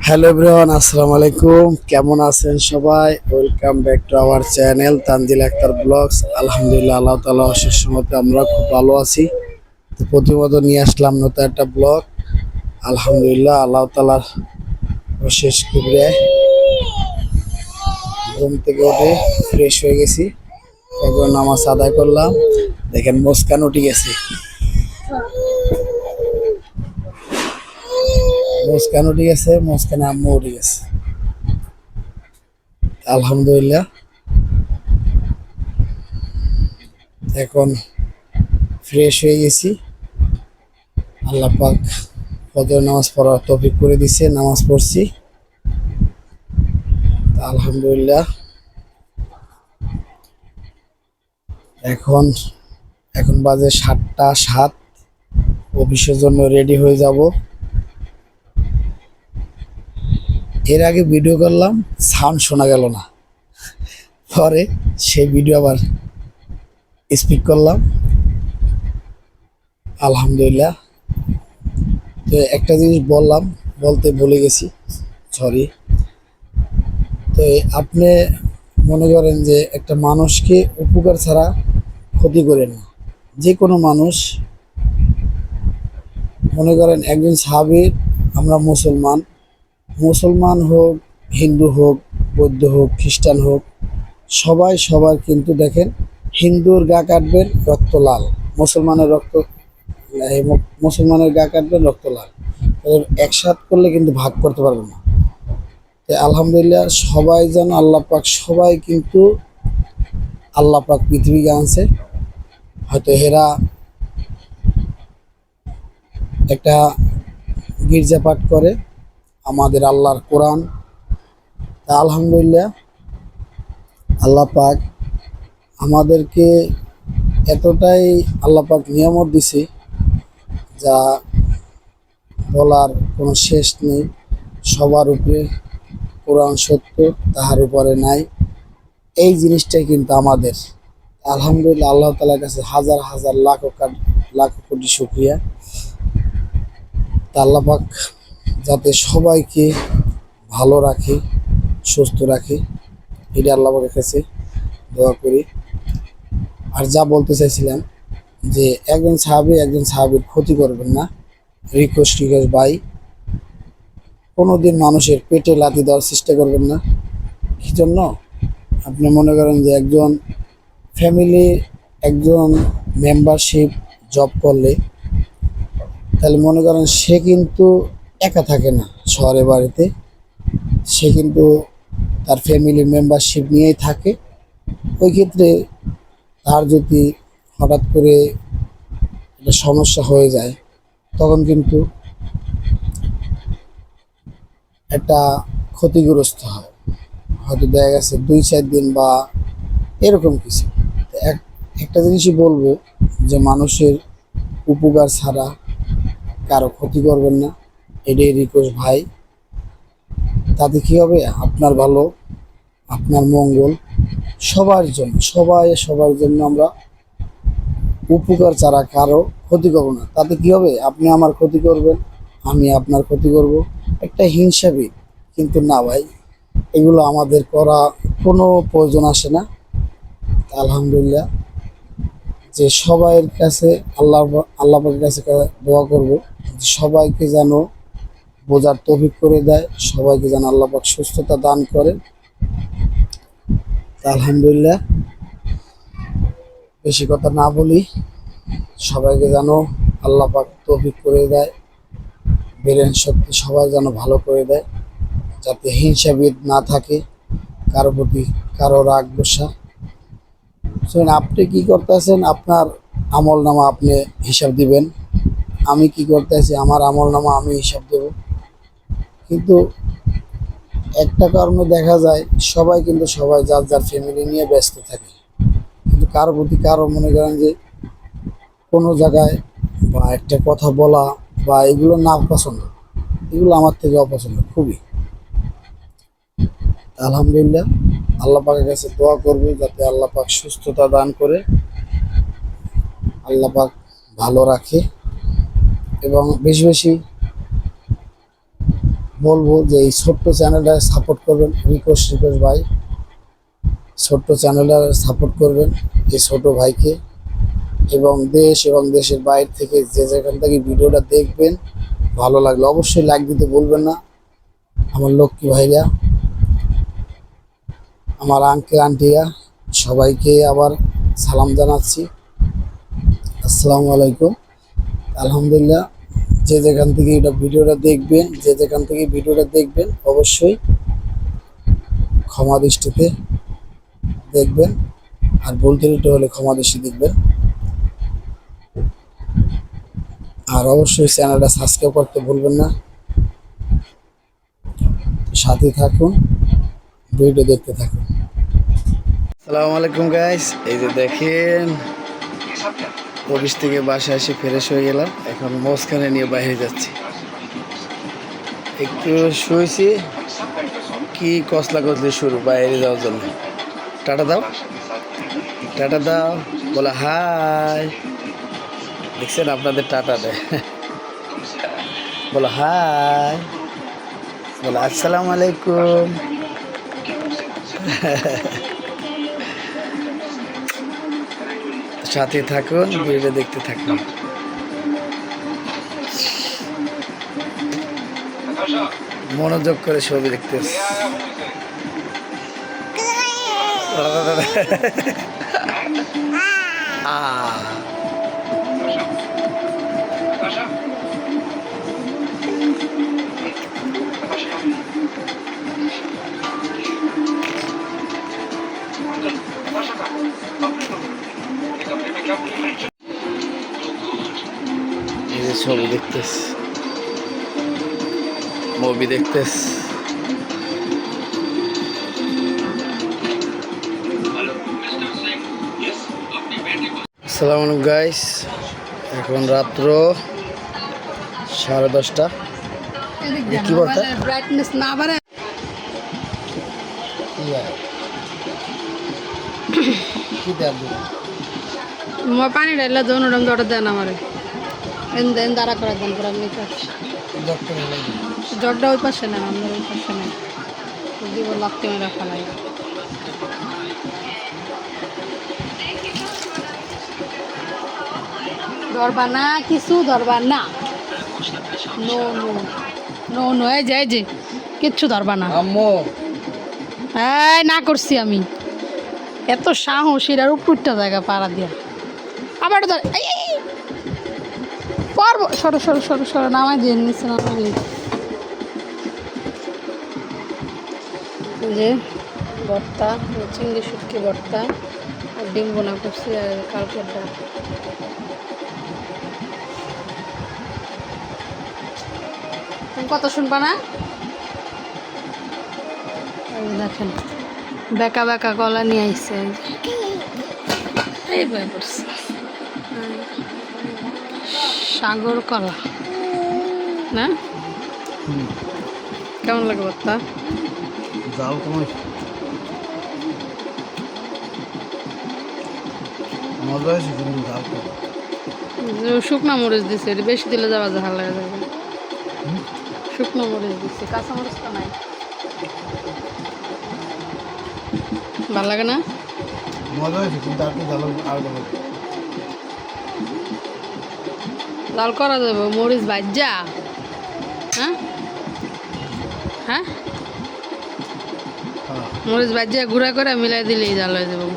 Hello everyone, আসসালামু আলাইকুম। কেমন আছেন সবাই? Welcome back to our channel Tanzil Akter blogs. আলহামদুলিল্লাহ, আল্লাহ তাআলা অশেষ রহমতে আমরা খুব ভালো আছি। তো প্রতিনিয়ত নিয়ে আসলাম নতুন একটা ব্লগ। আলহামদুলিল্লাহ, আল্লাহ তাআলার অশেষ কিবরিয়ায় ঘুম থেকে উঠে ফ্রেশ হয়ে গেছি, ফজর নামাজ আদায় করলাম। দেখেন মুস্কান উঠে গেছে, মুস্কান উঠে গেছে, মুস্কান আম্মু উঠে গেছে। আলহামদুলিল্লাহ, এখন ফ্রেশ হয়ে গেছি। আল্লাহ পাক ফজর নামাজ পড়ার তৌফিক করে দিছে, নামাজ পড়ছি। আলহামদুলিল্লাহ, এখন এখন বাজে 7টা 7। অফিসের জন্য রেডি হয়ে যাব। এর আগে ভিডিও করলাম, সাউন্ড শোনা গেল না। পরে সেই ভিডিও আবার স্পিক করলাম। আলহামদুলিল্লাহ, তো একটা জিনিস বলতে ভুলে গেছি, সরি। তো আপনি মনে করেন যে একটা মানুষকে উপকার ছাড়া ক্ষতি করেন না। যে কোনো মানুষ, মনে করেন একজন সাহাবী, আমরা মুসলমান, মুসলমান হোক, হিন্দু হোক, বৌদ্ধ হোক, খ্রিস্টান হোক, সবাই সবার কিন্তু দেখেন, হিন্দুর গা কাটবেন রক্ত লাল, মুসলমানের মুসলমানের গা কাটবেন রক্ত লাল। একসাথ করলে কিন্তু ভাগ করতে পারবেন না। তো আলহামদুলিল্লাহ, সবাই যেন আল্লাহ পাক, সবাই কিন্তু আল্লাহ পাক পৃথিবীকে আনছে। হয়তো এরা একটা গির্জা পাঠ করে, আমাদের আল্লাহর কোরআন। তা আলহামদুলিল্লাহ, আল্লাহ পাক আমাদেরকে এতটাই আল্লাহ পাক নিয়ামত দিছে, যা বলার কোনো শেষ নেই। সবার উপরে কোরআন সত্য, তাহার উপরে নাই। এই জিনিসটাই কিন্তু আমাদের। আলহামদুলিল্লাহ, আল্লাহ তাআলার কাছে হাজার হাজার লাখ কোটি শুকরিয়া। তা আল্লাহ পাক যাতে সবাইকে ভালো রাখে, সুস্থ রাখে, এটা আল্লাহ পাকের কাছে দোয়া করি। আর যা বলতে চাইছিলাম, যে একজন সাহাবীর ক্ষতি করবেন না। রিকোয়েস্ট ভাই, কোনোদিন মানুষের পেটে লাথি দেওয়ার চেষ্টা করবেন না। কি জন্য? আপনি মনে করেন যে একজন ফ্যামিলি, একজন মেম্বারশিপ জব করলে, তাহলে মনে করেন সে কিন্তু একা থাকে না শহরে বাড়িতে, সে কিন্তু তার ফ্যামিলির মেম্বারশিপ নিয়েই থাকে। ওই ক্ষেত্রে তার যদি হঠাৎ করে একটা সমস্যা হয়ে যায়, তখন কিন্তু একটা ক্ষতিগ্রস্ত হয়। হয়তো দেখা গেছে 2-4 দিন বা এরকম কিছু। তো একটা জিনিসই বলবো, যে মানুষের উপকার ছাড়া কারো ক্ষতি করবেন না। এটাই রিকোয়েস্ট ভাই। তাতে কি হবে? আপনার ভালো, আপনার মঙ্গল, সবার জন্য, সবার জন্য আমরা উপকার ছাড়া কারো ক্ষতি করবো না। তাতে কি হবে? আপনি আমার ক্ষতি করবেন, আমি আপনার ক্ষতি করব, একটা হিংসাবিদ। কিন্তু না ভাই, এগুলো আমাদের করা কোনো প্রয়োজন আসে না। আলহামদুলিল্লাহ, যে সবাইয়ের কাছে আল্লাহ পাকের কাছে দোয়া করব, যে সবাইকে যেন বোঝার তৌফিক করে দেয়, সবাইকে যেন আল্লাহ পাক সুস্থতা দান করে। আলহামদুলিল্লাহ, বেশি কথা না বলি, সবাইকে যেন আল্লাহ পাক তৌফিক করে দেয়, ব্রেন শক্তি সবাই যেন ভালো করে দেয়, যাতে হিংসাবিদ না থাকে কারো প্রতি, কারো রাগ গোসা। শুনুন, আপনি কি করতেছেন, আপনার আমল নামা আপনি হিসাব দিবেন। আমি কি করতেছি, আমার আমল নামা আমি হিসাব দেব। কিন্তু একটা কারণে দেখা যায়, সবাই যার যার ফ্যামিলি নিয়ে ব্যস্ত থাকে, কিন্তু কারো প্রতি কারো মনে করেন যে কোনো জায়গায় বা একটা কথা বলা বা এগুলো না পছন্দ, এগুলো আমার থেকে অপছন্দ খুবই। আলহামদুলিল্লাহ, আল্লাহ পাকের কাছে দোয়া করবে, যাতে আল্লাহ পাক সুস্থতা দান করে, আল্লাহ পাক ভালো রাখে, এবং বেশি বেশি বলবো যে এই ছোট্ট চ্যানেলটা সাপোর্ট করবেন, রিকোয়েস্ট ভাই, ছোট্ট চ্যানেলটা সাপোর্ট করবেন এই ছোট ভাইকে, এবং দেশ এবং দেশের বাইরে থেকে যে যেখান থেকে ভিডিওটা দেখবেন ভালো লাগলে অবশ্যই লাইক দিতে ভুলবেন না। আমার লক্ষ্মী ভাইরা, আমার আঙ্কেল আন্টিরা, সবাইকে আবার সালাম জানাচ্ছি, আসসালামু আলাইকুম। আলহামদুলিল্লাহ, যে যেখান থেকে ভিডিওটা দেখবেন অবশ্যই ক্ষমা দৃষ্টিতে দেখবেন, আর ভুল ত্রুটি হলে ক্ষমা দৃষ্টি দেখবেন। আর অবশ্যই চ্যানেলটা সাবস্ক্রাইব করতে ভুলবেন না। সাথে থাকুন, ভিডিও দেখতে থাকুন। আসসালামু আলাইকুম গাইস, এই যে দেখেন অফিস থেকে বাসায় এসে ফ্রেশ হয়ে গেলাম, এখন মোজখানে নিয়ে বাইরে যাচ্ছি। একটু শুয়েছি, কি কসলা কসলি শুরু বাইরে যাওয়ার জন্য। টাটা দাও, টাটা দাও, বলে হাই। দেখছেন আপনাদের টাটা দেয়, বলো হাই, বলো আসসালামু আলাইকুম। সাথে থাকুন, ভিডিও দেখতে থাকুন। মনোযোগ করে ছবি দেখতেছি। এই যে ছবি দেখতেছি, মুভি দেখতেছি। আসসালামু আলাইকুম গাইস, এখন রাত্র 10:30। কি বলতে ব্রাইটনেস না বাড়ে কি দেব মো পানি ঢাইলা যখন ওরম দড় দেন আমারে দেন দাঁড়া করে দেন পুরো আমি ডক্টর লাগে জগটা ওই পাশে না, আমরা ওই পাশে না, দিব লাগতে মেরা ফেলাই। ধরবা না, কিছু ধরবা না, নো নো নো নো, এই যে কিচ্ছু ধরবা না। আম্মু এই না করছি আমি, এত সাহস এর উপরটা জায়গা পাড়া দিয়া আবার ধর, পারবো। সরো সরো সরো সরো, নামাই দিয়ে নিচ্ছে, নামাই দিয়ে। যে ভর্তা, চিংড়ি শুটকি ভর্তা আর ডিম বোনা করছি, আর কালকের ডাল। তুমি কত শুনবা না? দেখেন বেকা বেকা গলা নিয়ে আইসে, এই বই করছে সাগর কলা না। কেমন লাগে ভর্তা? জাল কমাই, মজা হয়েছে কিন্তু জাল কম। শুকনো মরিচ দিছে, এটা বেশি দিলে যাওয়া ঝাল লাগে যাবে। শুকনো মরিচ দিচ্ছে, কাঁচা মরিচ তো নাই। ভালো লাগে না? মজা হয়েছে কিন্তু আর জাল আর লাল করা যাবে মরিচ ভাজা। হ্যাঁ হ্যাঁ, মরিচ ভাজা গুঁড়া করে মিলাই দিলেই জাল হয়ে যাবো।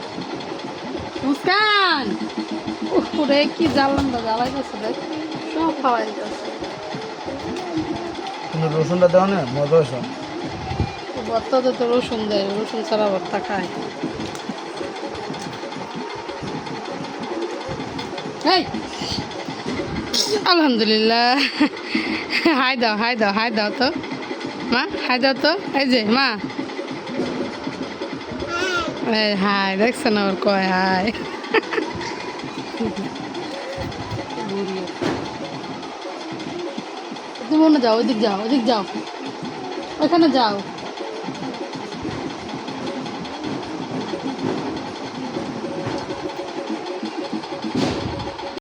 মুস্কান ওরে কি জ্বালান বা জ্বালাই গেছে, দেখ সব খাওয়াই যাচ্ছে। কিন্তু রসুনটা দেওয়া না, মজা হয়েছে। ভর্তাতে তো রসুন দেয়, রসুন ছাড়া ভর্তা খায়। এই আলহামদুলিল্লাহ, হাই দাও হাই দাও হাই দাও তো মা, হাই দাও তো। এই যে মা, এই হাই, দেখছো না ওর কয় হাই। তুমি মনে যাও, ওইদিক যাও, ওইদিক যাও, ওইখানে যাও।